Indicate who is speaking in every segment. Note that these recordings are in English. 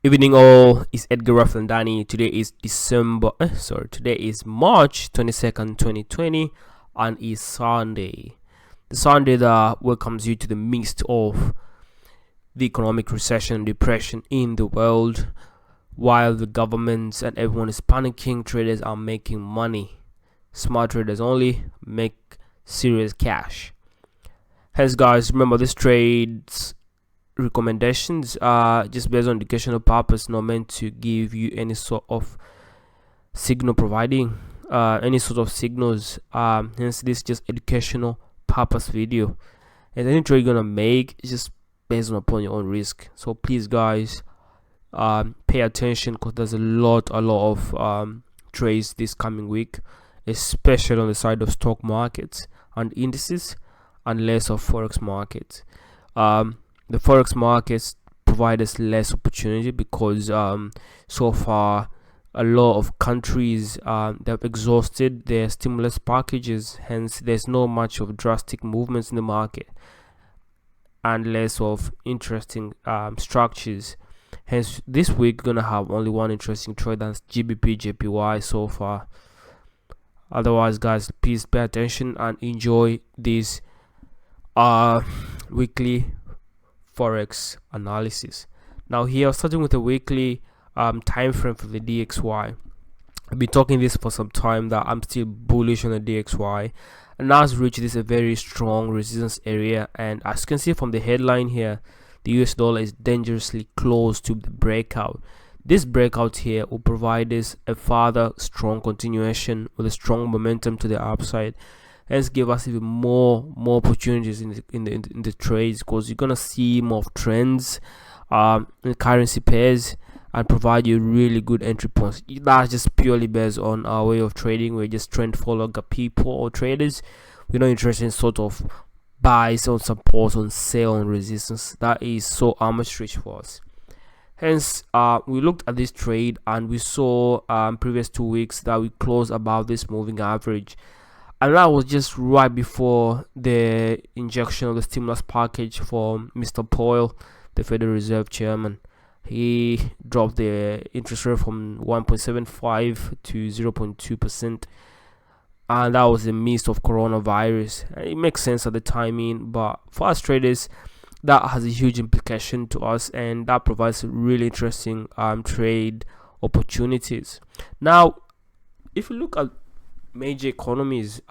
Speaker 1: Evening all, it's Edgar and Danny. Today is today is March 22nd, 2020, and it's Sunday. The Sunday that welcomes you to the midst of the economic recession and depression in the world. While the governments and everyone is panicking, traders are making money. Smart traders only make serious cash. Hence, guys, remember this trades recommendations are just based on educational purpose, not meant to give you any sort of signal providing any sort of signals. Hence this is just educational purpose video, and any trade you're gonna make is just based upon your own risk. So please, guys, pay attention, because there's a lot of trades this coming week, especially on the side of stock markets and indices, and less of forex markets. The forex markets provide us less opportunity because so far a lot of countries they've exhausted their stimulus packages. Hence there's no much of drastic movements in the market and less of interesting structures. Hence this week we're gonna have only one interesting trade, that's Gbpjpy so far. Otherwise, guys, please pay attention and enjoy this weekly Forex analysis. Now here, starting with the weekly time frame for the DXY. I've been talking this for some time that I'm still bullish on the DXY, and now it's reached this a very strong resistance area, and as you can see from the headline here, the US dollar is dangerously close to the breakout. This breakout here will provide us a further strong continuation with a strong momentum to the upside. Hence give us even more opportunities in the trades, because you're gonna see more of trends in currency pairs and provide you really good entry points. That's just purely based on our way of trading. We're just trend follow people or traders. We're not interested in sort of buys on support, on sale, on resistance. That is so amateurish for us. Hence we looked at this trade and we saw previous 2 weeks that we closed above this moving average, and that was just right before the injection of the stimulus package for Mr. Powell, the Federal Reserve Chairman. He dropped the interest rate from 1.75 to 0.2%, and that was in the midst of coronavirus. It makes sense at the timing, but for us traders, that has a huge implication to us, and that provides really interesting trade opportunities. Now, if you look at major economies,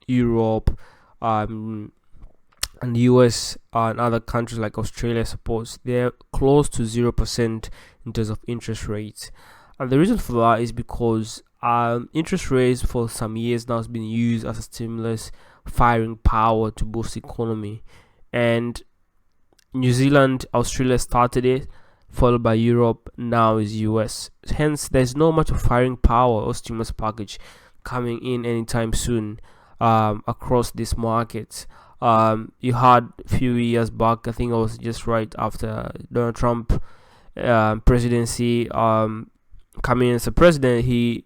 Speaker 1: Europe and US and other countries like Australia, I suppose they're close to 0% in terms of interest rates, and the reason for that is because interest rates for some years now has been used as a stimulus firing power to boost the economy, and New Zealand, Australia started it, followed by Europe, now is US. Hence there's no much of firing power or stimulus package coming in anytime soon across these markets. You had a few years back, I think it was just right after Donald Trump presidency, coming in as a president, he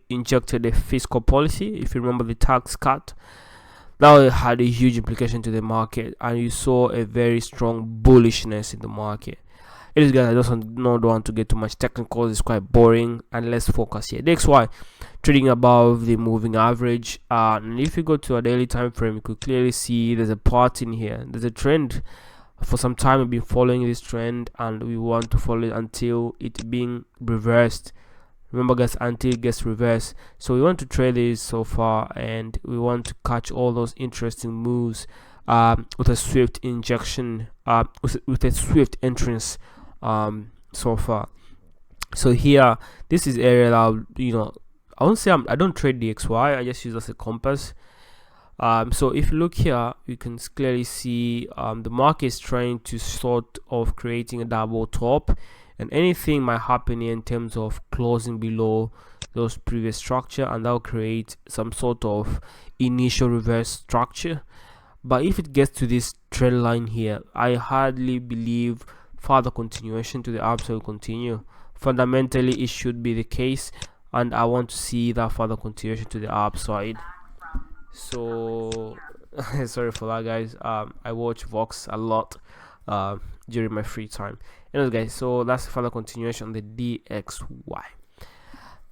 Speaker 1: injected a fiscal policy. If you remember the tax cut, that had a huge implication to the market, and you saw a very strong bullishness in the market. It is, guys, I just don't want to get too much technical. It's quite boring, and let's focus here. DXY trading above the moving average, and if you go to a daily time frame, you could clearly see there's a pattern here. There's a trend. For some time we've been following this trend, and we want to follow it until it being reversed. Remember, guys, until it gets reversed. So we want to trade this so far, and we want to catch all those interesting moves with a swift injection, with a swift entrance so far. So here, this is area that I won't say I don't trade DXY, I just use as a compass. So if you look here, you can clearly see the market is trying to sort of creating a double top, and anything might happen here in terms of closing below those previous structure, and that will create some sort of initial reverse structure. But if it gets to this trend line here, I hardly believe further continuation to the upside will continue. Fundamentally, it should be the case, and I want to see that further continuation to the upside. So sorry for that, guys. I watch Vox a lot, during my free time. Anyways guys, so that's a further continuation on the DXY.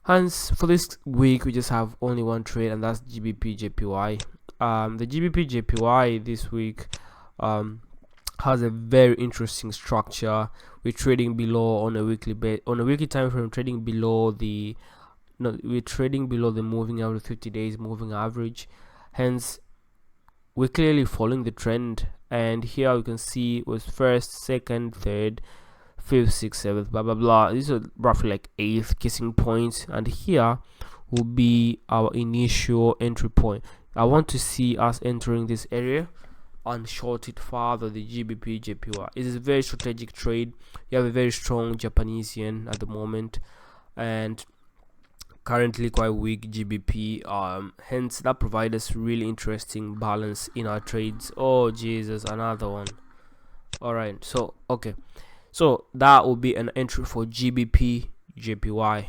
Speaker 1: Hence for this week we just have only one trade, and that's Gbpjpy. The Gbpjpy this week has a very interesting structure. We're trading below on a weekly time frame, trading below the we're trading below the moving average, 50 days moving average. Hence we're clearly following the trend, and here you can see it was first, second, third, fifth, sixth, seventh, blah blah blah. These are roughly like 8th kissing points, and here will be our initial entry point. I want to see us entering this area and short it further, the Gbpjpy. It is a very strategic trade. You have a very strong Japanese yen at the moment, and currently quite weak GBP. Hence that provides us really interesting balance in our trades. Oh Jesus, another one. All right, so okay, so that will be an entry for Gbpjpy.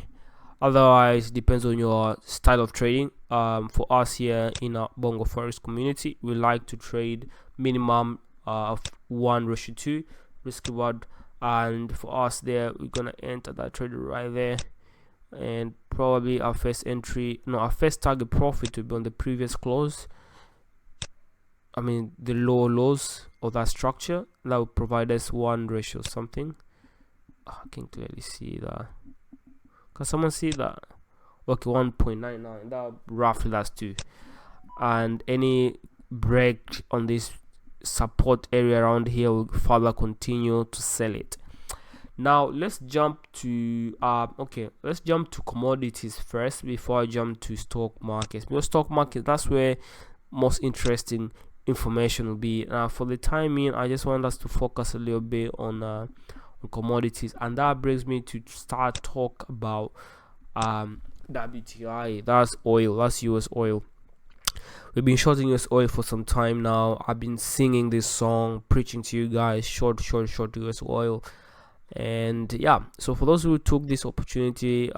Speaker 1: Otherwise, depends on your style of trading. For us here in our Bongo Forex community, we like to trade minimum of 1:2 risk reward, and for us there, we're gonna enter that trade right there, and probably our first target profit will be on the previous close. I mean the lower lows of that structure. That will provide us 1 something. I can clearly see that. Can someone see that? Okay, 1.99. That roughly that's 2. And any break on this support area around here will further continue to sell it. Now let's jump to commodities first before I jump to stock markets. Because stock market, that's where most interesting information will be. For the time being, I just want us to focus a little bit on commodities, and that brings me to start talk about WTI. That's oil. That's US oil. We've been shorting US oil for some time now. I've been singing this song, preaching to you guys, short US oil. And yeah, so for those who took this opportunity,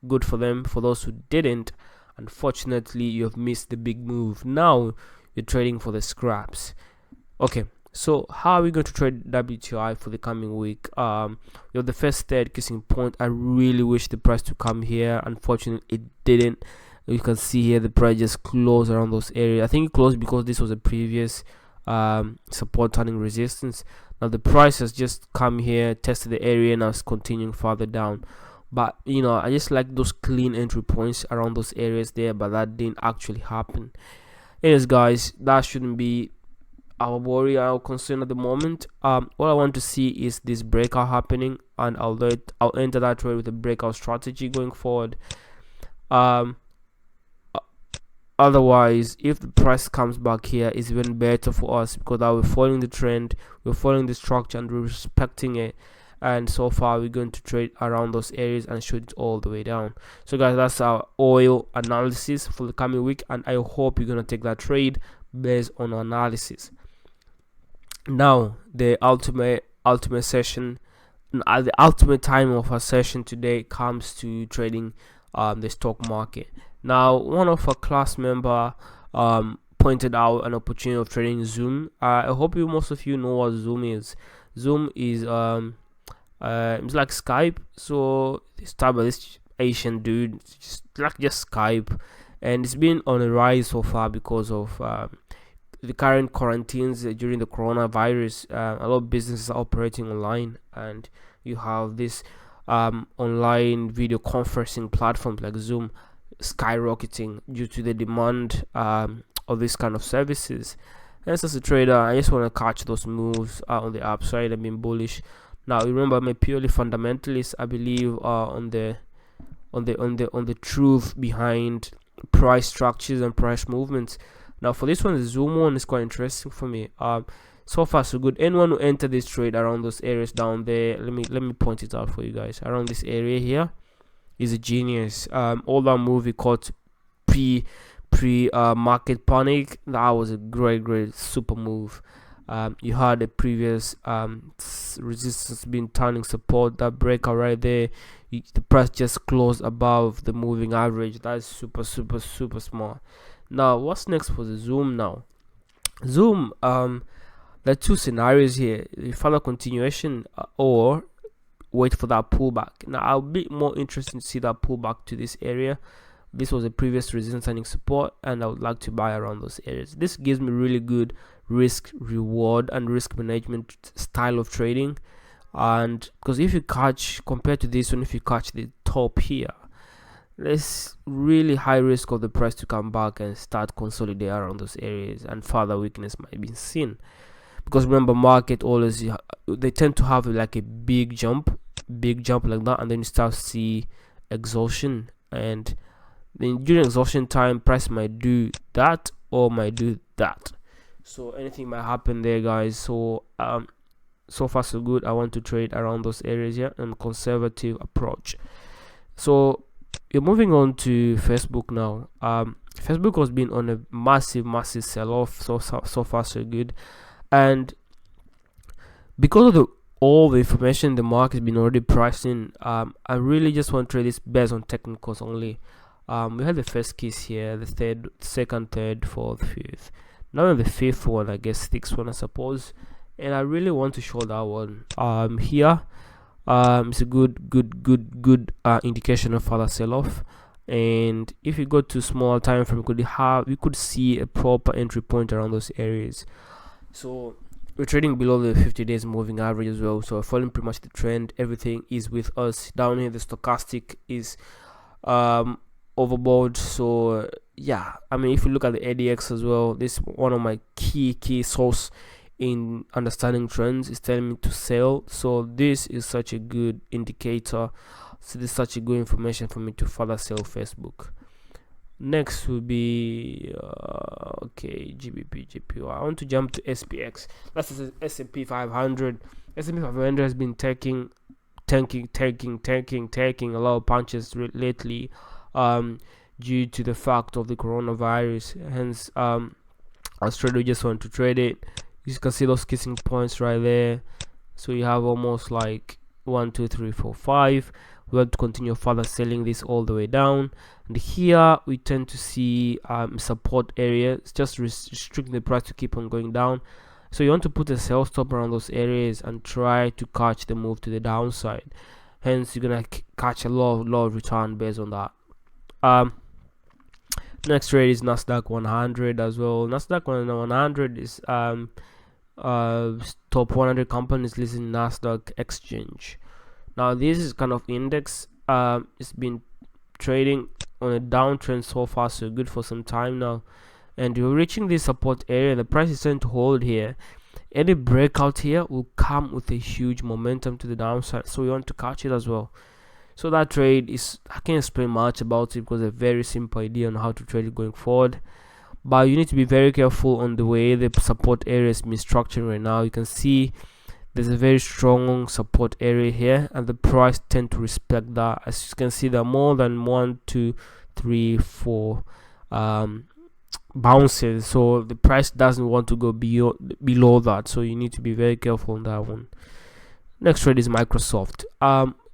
Speaker 1: good for them. For those who didn't, unfortunately, you have missed the big move. Now you're trading for the scraps. Okay, so how are we going to trade WTI for the coming week? We have the first third kissing point. I really wish the price to come here. Unfortunately, it didn't. You can see here the price just closed around those areas. I think it closed because this was a previous support turning resistance. Now the price has just come here, tested the area, and now it's continuing further down. But you know, I just like those clean entry points around those areas there, but that didn't actually happen. Anyways guys, that shouldn't be our worry, our concern at the moment. What I want to see is this breakout happening, and I'll enter that trade with a breakout strategy going forward. Otherwise, if the price comes back here, it's even better for us, because now we're following the trend, we're following the structure, and we're respecting it. And so far we're going to trade around those areas and shoot it all the way down. So guys, that's our oil analysis for the coming week, and I hope you're gonna take that trade based on analysis. Now the ultimate session, the ultimate time of our session today comes to trading the stock market. Now, one of our class member pointed out an opportunity of trading Zoom. I hope most of you know what Zoom is. Zoom is it's like Skype. So this type of this Asian dude, just Skype, and it's been on a rise so far because of the current quarantines during the coronavirus. A lot of businesses are operating online, and you have this online video conferencing platforms like Zoom skyrocketing due to the demand of this kind of services. And as a trader, I just want to catch those moves on the upside. I've been bullish. Now remember, I'm a purely fundamentalist. I believe on the truth behind price structures and price movements. Now for this one, the Zoom one is quite interesting for me. So far so good. Anyone who entered this trade around those areas down there, let me point it out for you guys. Around this area here is a genius. All that movie called pre market panic, that was a great super move. You had a previous resistance being turning support, that breakout right there. The price just closed above the moving average. That's super smart. Now what's next for the Zoom? Now Zoom, there are two scenarios here: further continuation or wait for that pullback. Now I'll be more interested to see that pullback to this area. This was a previous resistance and support, and I would like to buy around those areas. This gives me really good risk reward and risk management style of trading. And because if you catch, compared to this one, if you catch the top here, there's really high risk of the price to come back and start consolidate around those areas, and further weakness might be seen. Because remember, market always, they tend to have like a big jump like that, and then you start to see exhaustion, and then during exhaustion time, price might do that or might do that. So anything might happen there, guys. So so far so good. I want to trade around those areas here, and conservative approach. So you're moving on to Facebook now. Facebook has been on a massive sell-off. So far so good, and because of all the information the market has been already priced in, I really just want to trade this based on technicals only. We had the first case here, the third, second, third, fourth, fifth. Now in the fifth one, I guess sixth one, I suppose, and I really want to show that one. Here, it's a good indication of further sell-off. And if you go to smaller time frame, we could see a proper entry point around those areas. So we're trading below the 50 days moving average as well, so following pretty much the trend. Everything is with us. Down here the stochastic is overboard. So yeah, I mean, if you look at the ADX as well, this is one of my key source in understanding trends. Is telling me to sell. So this is such a good indicator. So this is such a good information for me to further sell Facebook. Next will be okay, Gbpjpy. I want to jump to SPX. That's the S&P 500. S&P 500 has been tanking a lot of punches lately, due to the fact of the coronavirus. Hence, as trader, just want to trade it. You can see those kissing points right there. So you have almost like 1, 2, 3, 4, 5. We have to continue further selling this all the way down, and here we tend to see support area. It's just restricting the price to keep on going down. So you want to put a sell stop around those areas and try to catch the move to the downside. Hence, you're gonna catch a lot of return based on that. Next trade is NASDAQ 100 as well. NASDAQ 100 is top 100 companies listed in NASDAQ exchange. Now this is kind of index. It's been trading on a downtrend so far so good for some time now, and you're reaching this support area. The price is trying to hold here. Any breakout here will come with a huge momentum to the downside, so you want to catch it as well. So that trade is, I can't explain much about it because it's a very simple idea on how to trade it going forward, but you need to be very careful on the way the support area is being structured right now. You can see there's a very strong support area here, and the price tend to respect that. As you can see, there are more than 1, 2, 3, 4 bounces, so the price doesn't want to go below that, so you need to be very careful on that one. Next trade is Microsoft.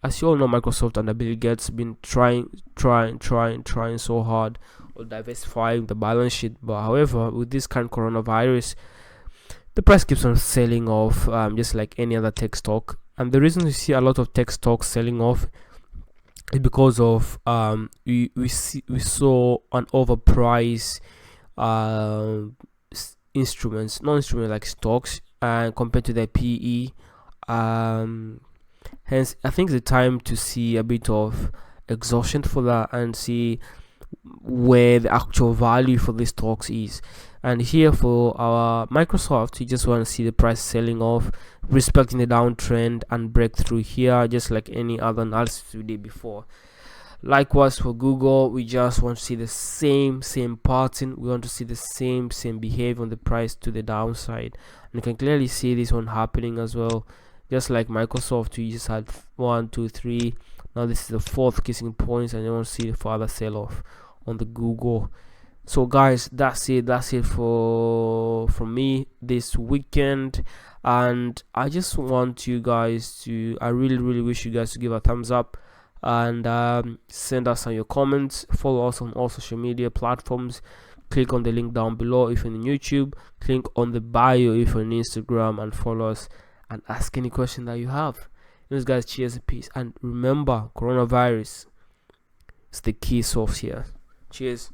Speaker 1: As you all know, Microsoft under Bill Gates been trying so hard on diversifying the balance sheet, but however, with this current coronavirus, the price keeps on selling off, just like any other tech stock. And the reason we see a lot of tech stocks selling off is because of we saw an overpriced instruments, non-instrument like stocks, compared to their PE. Hence, I think it's the time to see a bit of exhaustion for that and see where the actual value for these stocks is. And here for our Microsoft, you just want to see the price selling off, respecting the downtrend and breakthrough here, just like any other analysis we did before. Likewise for Google, we just want to see the same pattern. We want to see the same behavior on the price to the downside, and you can clearly see this one happening as well. Just like Microsoft, we just had 1, 2, 3. Now this is the fourth kissing points, and you want to see the further sell off on the Google. So guys, that's it from me this weekend, and I just want you guys to, I really wish you guys to give a thumbs up and send us on your comments. Follow us on all social media platforms. click on the link down below if you're on YouTube, click on the bio if you're on Instagram, and follow us and ask any question that you have. Anyways guys, cheers and peace, and remember, coronavirus is the key source here. Cheers.